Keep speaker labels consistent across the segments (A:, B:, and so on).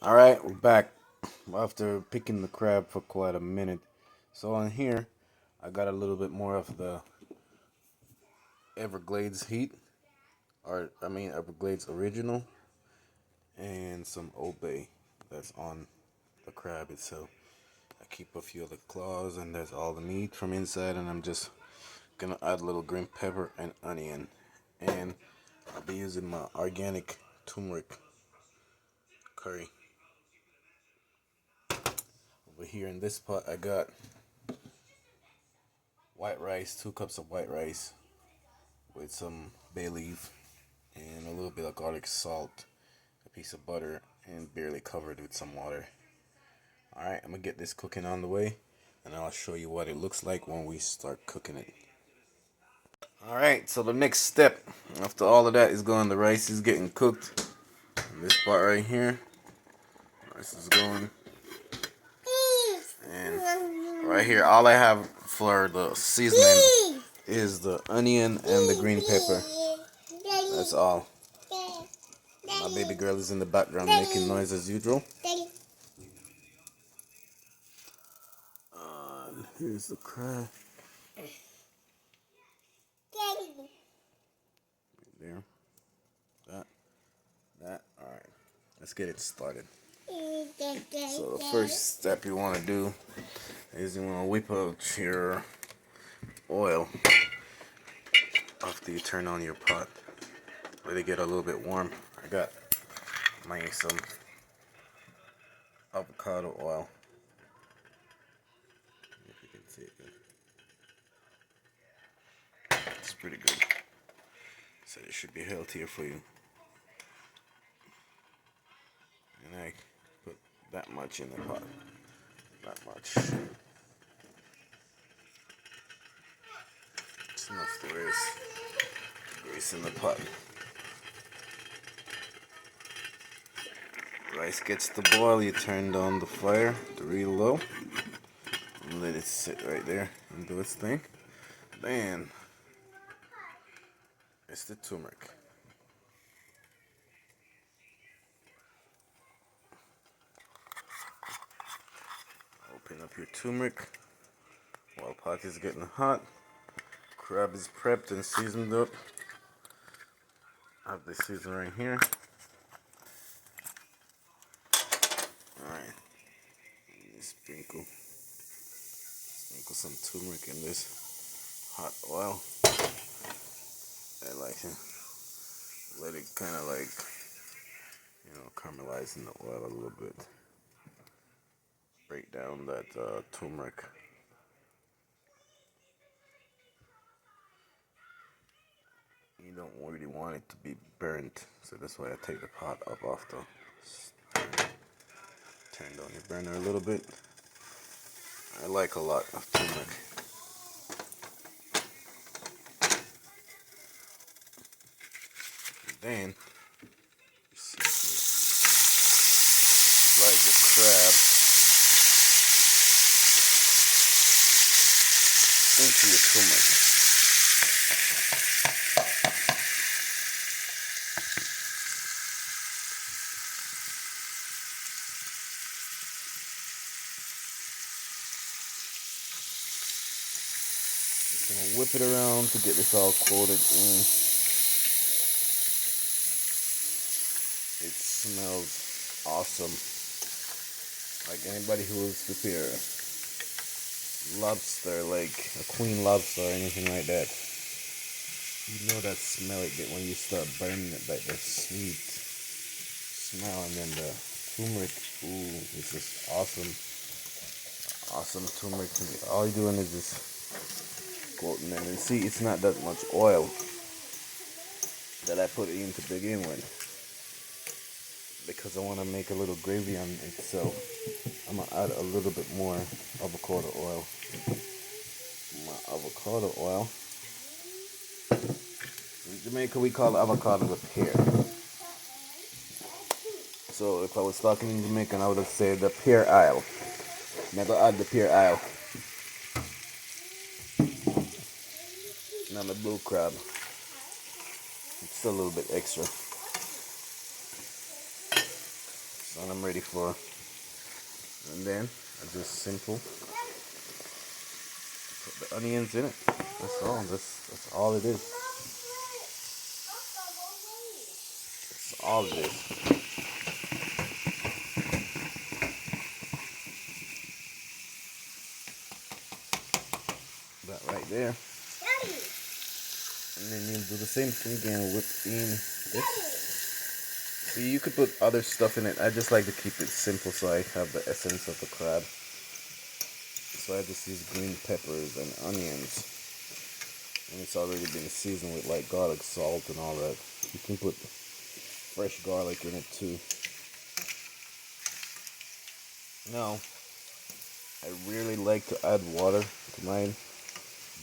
A: Alright, we're back after picking the crab for quite a minute. So on here, I got a little bit more of the Everglades heat, or I mean Everglades original, and some Old Bay that's on the crab itself. I keep a few of the claws, and there's all the meat from inside, and I'm just gonna add a little green pepper and onion. And I'll be using my organic turmeric curry. Over here in this pot, I got white rice, 2 cups of white rice with some bay leaf and a little bit of garlic salt, a piece of butter, and barely covered with some water. Alright, I'm gonna get this cooking on the way, and I'll show you what it looks like when we start cooking it. Alright, so the next step after all of that is going, the rice is getting cooked. In this part right here, rice is going. And right here, all I have for the seasoning is the onion and the green pepper. That's all. My baby girl is in the background making noise as usual. Here's the crab. There. That. Alright. Let's get it started. So the first step you want to do is you want to whip out your oil after you turn on your pot. Let it get a little bit warm. I got some avocado oil. If you can see it good. It's pretty good. So it should be healthier for you. And I put that much in the pot. That much. It's enough to raise grease in the pot. Rice gets to boil, you turn down the fire to real low and let it sit right there and do its thing. Then it's the turmeric. Open up your turmeric while pot is getting hot. Crab is prepped and seasoned up. I have the season right here. Alright. Sprinkle some turmeric in this hot oil. I like to let it kind of like, caramelize in the oil a little bit. Break down that turmeric. You don't really want it to be burnt, so that's why I take the pot up off the turn down your burner a little bit. I like a lot of turmeric. And then you slide the crab into your turmeric. Just gonna whip it around to get this all coated in. It smells awesome. Like anybody who has prepared lobster, like a queen lobster or anything like that, you know that smell it get when you start burning it, like the sweet smell, and then the turmeric. Ooh, it's just awesome. Awesome turmeric. All you're doing is just coating it, and see, it's not that much oil that I put in to begin with, because I want to make a little gravy on it, so I'm going to add a little bit more avocado oil. My avocado oil, in Jamaica we call avocado the pear. So if I was talking in Jamaican, I would have said the pear aisle. Never add the pear aisle. Now the blue crab, it's a little bit extra. what I'm ready for. And then I just simple put the onions in it. That's all. That's all it is. That's all it is. That right there. Daddy. And then you do the same thing again, whip in this. See, you could put other stuff in it. I just like to keep it simple so I have the essence of the crab. So I just use green peppers and onions. And it's already been seasoned with like garlic, salt, and all that. You can put fresh garlic in it too. Now, I really like to add water to mine,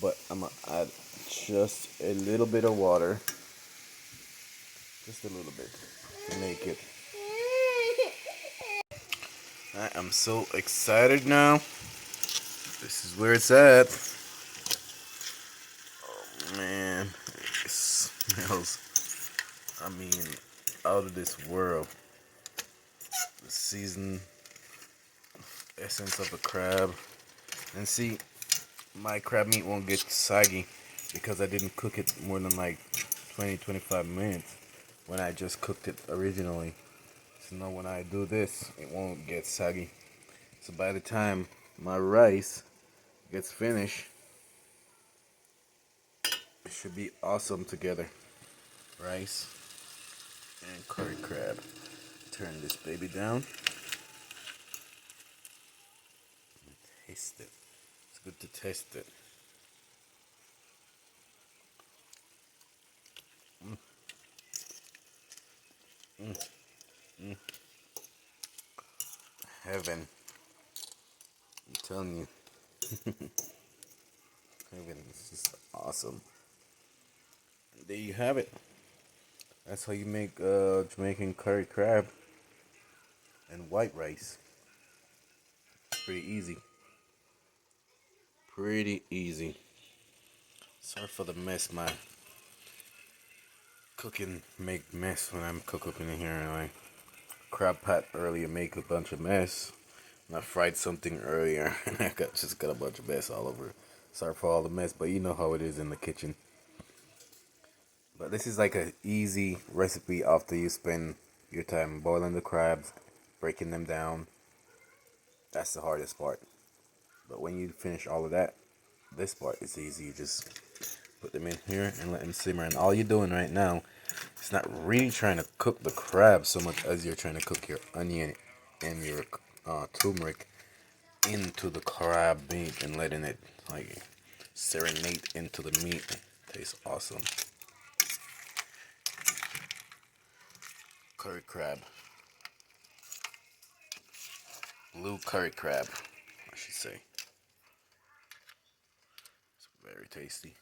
A: but I'm gonna add just a little bit of water, just a little bit, to make it. I am so excited now. This is where it's at. Oh man, it smells, I mean, out of this world. The seasoned essence of a crab. And see, my crab meat won't get saggy because I didn't cook it more than like 20-25 minutes when I just cooked it originally. So now when I do this, it won't get saggy. So by the time my rice gets finished, it should be awesome together. Rice and curry crab. Turn this baby down. Taste it. It's good to taste it. Heaven. I'm telling you. Heaven. It's just awesome. There you have it. That's how you make Jamaican curry crab and white rice. Pretty easy. Pretty easy. Sorry for the mess. My cooking make mess when I'm cook up in here. And I crab pot earlier make a bunch of mess. And I fried something earlier and I just got a bunch of mess all over. Sorry for all the mess, but you know how it is in the kitchen. But this is like an easy recipe after you spend your time boiling the crabs, breaking them down. That's the hardest part. But when you finish all of that, this part is easy. You just put them in here and let them simmer. And all you're doing right now is not really trying to cook the crab so much as you're trying to cook your onion and your turmeric into the crab meat and letting it like serenade into the meat. Tastes awesome. Curry crab. Blue curry crab, I should say. It's very tasty.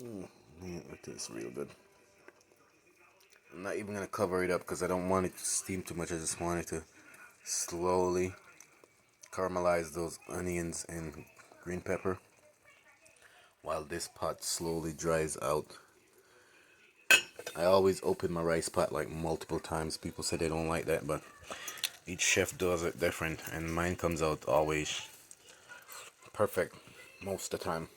A: Man, it tastes real good. I'm not even gonna cover it up because I don't want it to steam too much. I just want it to slowly caramelize those onions and green pepper while this pot slowly dries out. I always open my rice pot like multiple times. People say they don't like that, but each chef does it different, and mine comes out always perfect most of the time.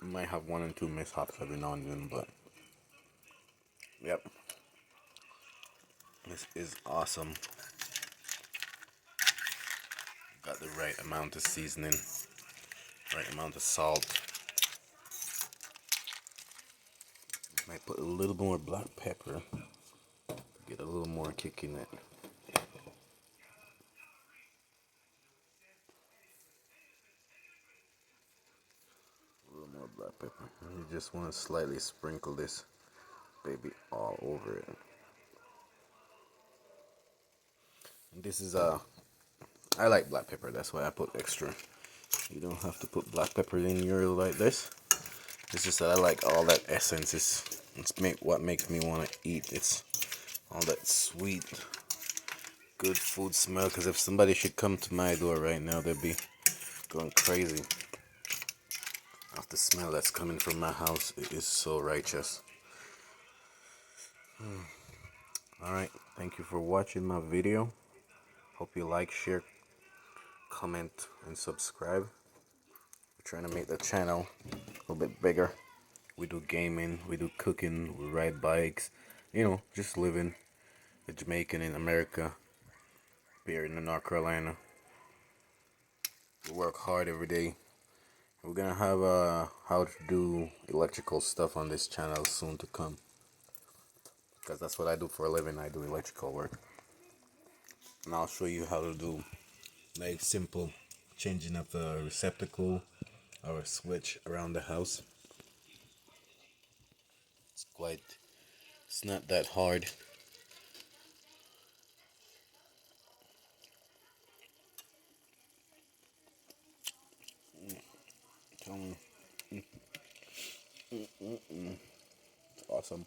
A: Might have one and two mishaps every now and then, but yep, this is awesome. Got the right amount of seasoning, right amount of salt. Might put a little more black pepper, get a little more kick in it. A little more black pepper. And you just want to slightly sprinkle this baby all over it. And this is I like black pepper, that's why I put extra. You don't have to put black pepper in your like this. It's just that I like all that essence. It's what makes me want to eat. It's all that sweet, good food smell. Because if somebody should come to my door right now, they'd be going crazy off the smell that's coming from my house. It is so righteous. Alright, thank you for watching my video. Hope you like, share, comment, and subscribe. We're trying to make the channel a little bit bigger. We do gaming, we do cooking, we ride bikes, just living the Jamaican in America, here in North Carolina. We work hard every day. We're gonna have how to do electrical stuff on this channel soon to come, because that's what I do for a living. I do electrical work, and I'll show you how to do like simple changing of a receptacle or a switch around the house. It's not that hard. It's awesome.